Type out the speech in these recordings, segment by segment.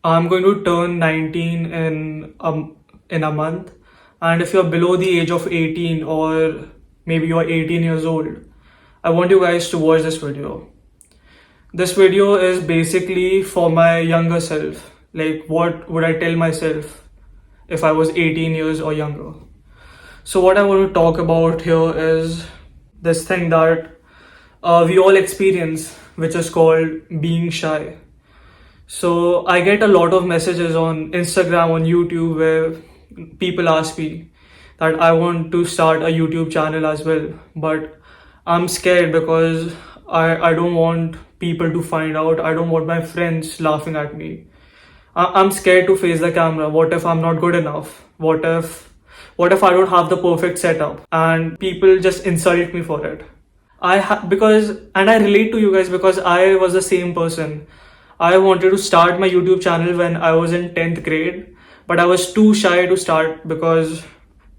I'm going to turn 19 in a month. And if you're below the age of 18, or maybe you're 18 years old, I want you guys to watch this video. This video is basically for my younger self. Like, what would I tell myself if I was 18 years or younger? So, what I want to talk about here is this thing that we all experience, which is called being shy. So I get a lot of messages on Instagram, on YouTube, where people ask me that I want to start a YouTube channel as well. But I'm scared because I don't want people to find out. I don't want my friends laughing at me. I'm scared to face the camera. What if I'm not good enough? What if I don't have the perfect setup and people just insult me for it? Because, and I relate to you guys because I was the same person. I wanted to start my YouTube channel when I was in 10th grade, but I was too shy to start because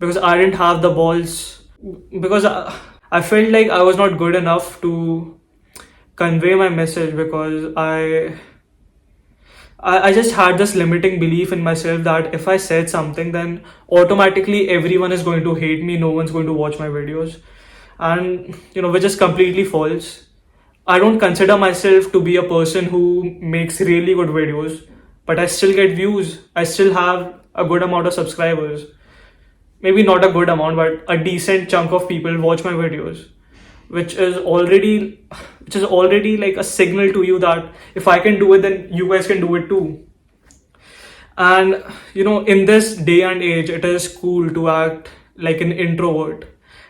I didn't have the balls, because I felt like I was not good enough to convey my message, because I just had this limiting belief in myself that if I said something, then automatically everyone is going to hate me, no one's going to watch my videos. And which is completely false. I don't consider myself to be a person who makes really good videos, but I still get views. I still have a good amount of subscribers. Maybe not a good amount, but a decent chunk of people watch my videos, which is already like a signal to you that if I can do it, then you guys can do it too. And in this day and age, it is cool to act like an introvert.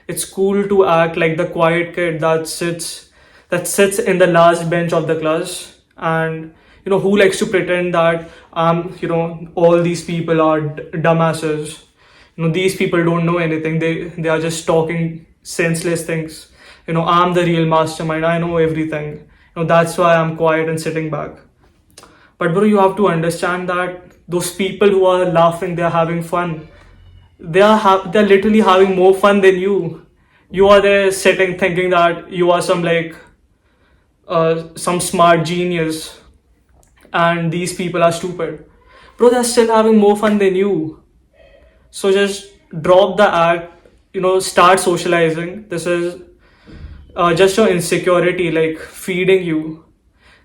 It's cool to act like the quiet kid that sits in the last bench of the class, and who likes to pretend that all these people are dumbasses. These people don't know anything. They are just talking senseless things. I'm the real mastermind. I know everything. That's why I'm quiet and sitting back. But bro, you have to understand that those people who are laughing, they're having fun. They're literally having more fun than you. You are there sitting thinking that you are some smart genius, and these people are stupid. Bro, they're still having more fun than you. So just drop the act. Start socializing. This is just your insecurity, like feeding you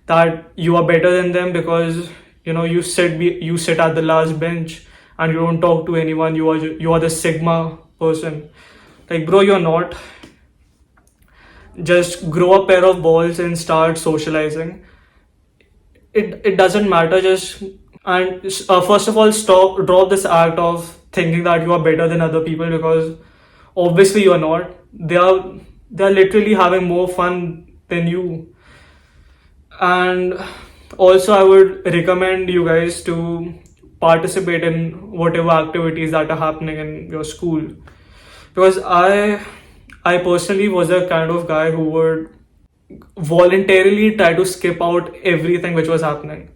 that you are better than them because you sit at the last bench and you don't talk to anyone. You are the sigma person. Like, bro, you're not. Just grow a pair of balls and start socializing. It doesn't matter. Just and first of all, drop this act of thinking that you are better than other people, because obviously you are not. They are literally having more fun than you. And also, I would recommend you guys to participate in whatever activities that are happening in your school, because I personally was a kind of guy who would voluntarily try to skip out everything which was happening.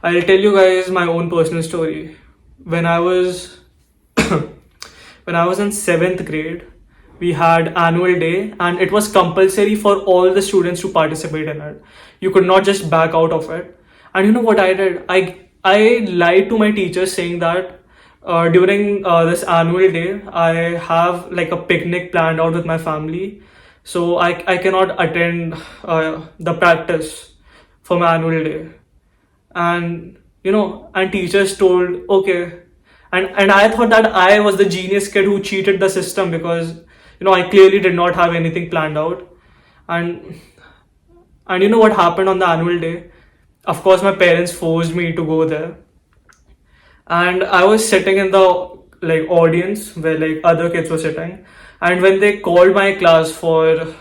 I'll tell you guys my own personal story. When I was when I was in 7th grade, we had annual day and it was compulsory for all the students to participate in it. You could not just back out of it. And you know what I did? I lied to my teachers saying that during this annual day, I have like a picnic planned out with my family. So I cannot attend the practice for my annual day. And and teachers told okay. And I thought that I was the genius kid who cheated the system, because I clearly did not have anything planned out. And you know what happened on the annual day? Of course, my parents forced me to go there, and I was sitting in the like audience where like other kids were sitting. And when they called my class for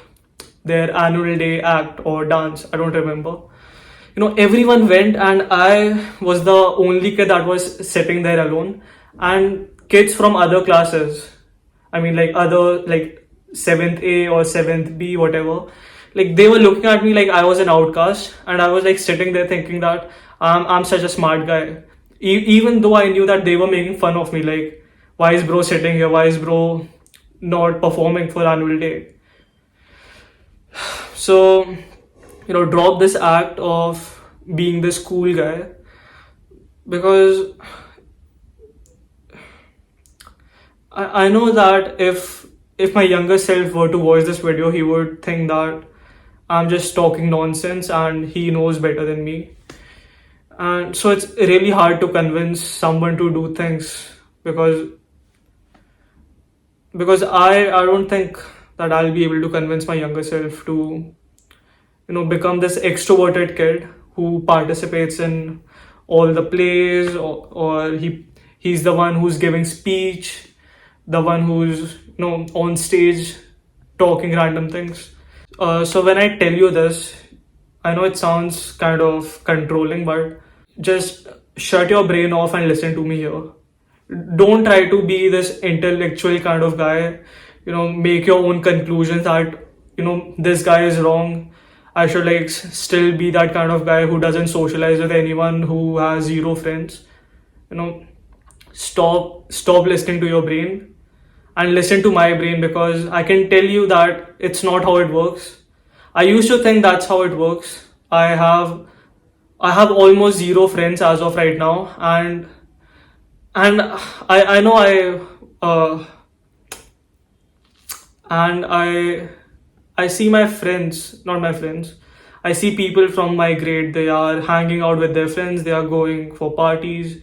their annual day act or dance, I don't remember. Everyone went, and I was the only kid that was sitting there alone. And kids from other classes, I mean, like other like 7th A or 7th B, whatever, like they were looking at me like I was an outcast, and I was like sitting there thinking that I'm such a smart guy. Even though I knew that they were making fun of me, like, why is bro sitting here? Why is bro not performing for annual day? So, drop this act of being this cool guy. because I know that if my younger self were to watch this video, he would think that I'm just talking nonsense and he knows better than me. And so it's really hard to convince someone to do things because I don't think that I'll be able to convince my younger self to become this extroverted kid who participates in all the plays, or he's the one who's giving speech, the one who's on stage talking random things. So when I tell you this, I know it sounds kind of controlling, but just shut your brain off and listen to me here. Don't try to be this intellectual kind of guy. Make your own conclusions that this guy is wrong. I should still be that kind of guy who doesn't socialize with anyone, who has zero friends. You know, stop listening to your brain and listen to my brain, because I can tell you that it's not how it works. I used to think that's how it works. I have almost zero friends as of right now, and I know and I see my friends, not my friends. I see people from my grade. They are hanging out with their friends. They are going for parties,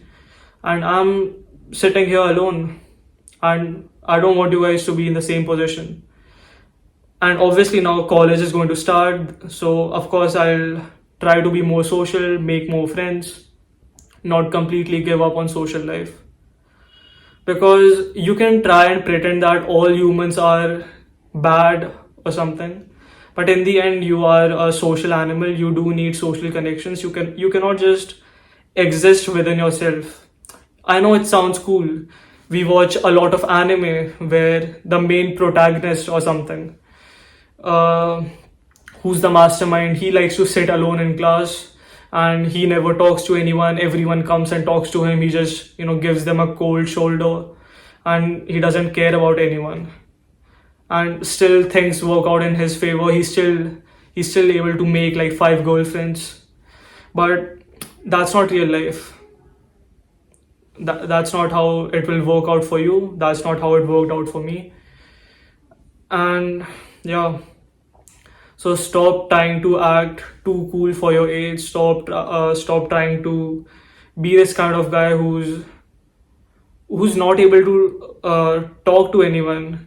and I'm sitting here alone. And I don't want you guys to be in the same position. And obviously now college is going to start, so of course I'll try to be more social, make more friends, not completely give up on social life. Because you can try and pretend that all humans are bad or something, but in the end you are a social animal. You do need social connections. You cannot just exist within yourself. I know it sounds cool. We watch a lot of anime where the main protagonist or something, uh, who's the mastermind, he likes to sit alone in class and he never talks to anyone. Everyone comes and talks to him. He just gives them a cold shoulder, and he doesn't care about anyone. And still things work out in his favor. He's still able to make like five girlfriends. But that's not real life. That's not how it will work out for you. That's not how it worked out for me. And yeah, so stop trying to act too cool for your age. Stop trying to be this kind of guy who's not able to talk to anyone.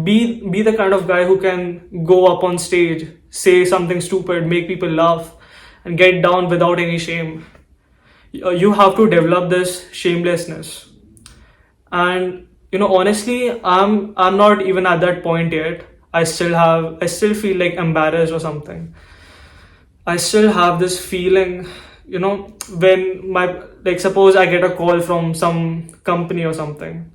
Be the kind of guy who can go up on stage, say something stupid, make people laugh, and get down without any shame. You have to develop this shamelessness. And honestly, I'm not even at that point yet. I still feel like embarrassed or something. I still have this feeling, when suppose I get a call from some company or something,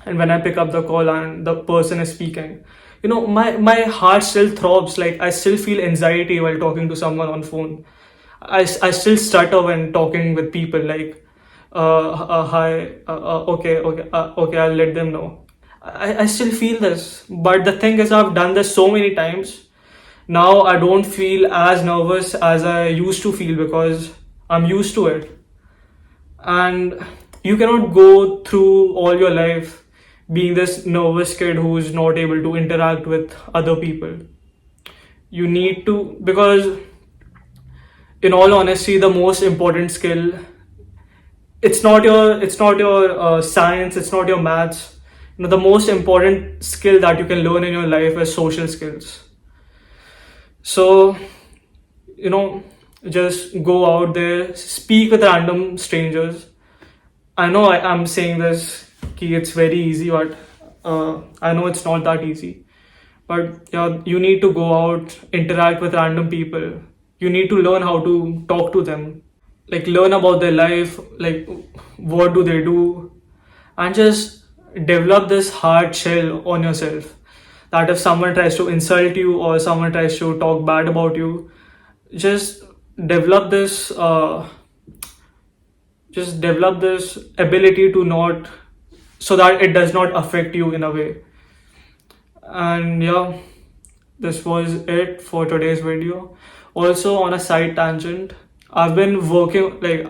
and when I pick up the call and the person is speaking, my heart still throbs. Like, I still feel anxiety while talking to someone on phone. I still stutter when talking with people, like, hi, okay, I'll let them know. I still feel this, but the thing is, I've done this so many times. Now I don't feel as nervous as I used to feel because I'm used to it. And you cannot go through all your life being this nervous kid who's not able to interact with other people. You need to, because in all honesty, the most important skill, it's not your science, it's not your maths. The most important skill that you can learn in your life is social skills. So, you know just go out there, speak with random strangers. I know I'm saying this ki it's very easy, but I know it's not that easy. But yeah, you need to go out, interact with random people. You need to learn how to talk to them, like learn about their life, like what do they do, and just develop this hard shell on yourself, that if someone tries to insult you or someone tries to talk bad about you, just develop this ability to not, so that it does not affect you in a way. And yeah, this was it for today's video. Also, on a side tangent, I've been working, like,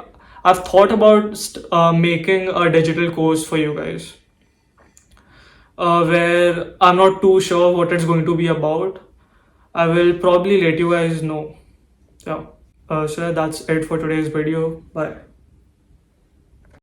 I've thought about making a digital course for you guys, where I'm not too sure what it's going to be about. I will probably let you guys know. Yeah. So that's it for today's video. Bye.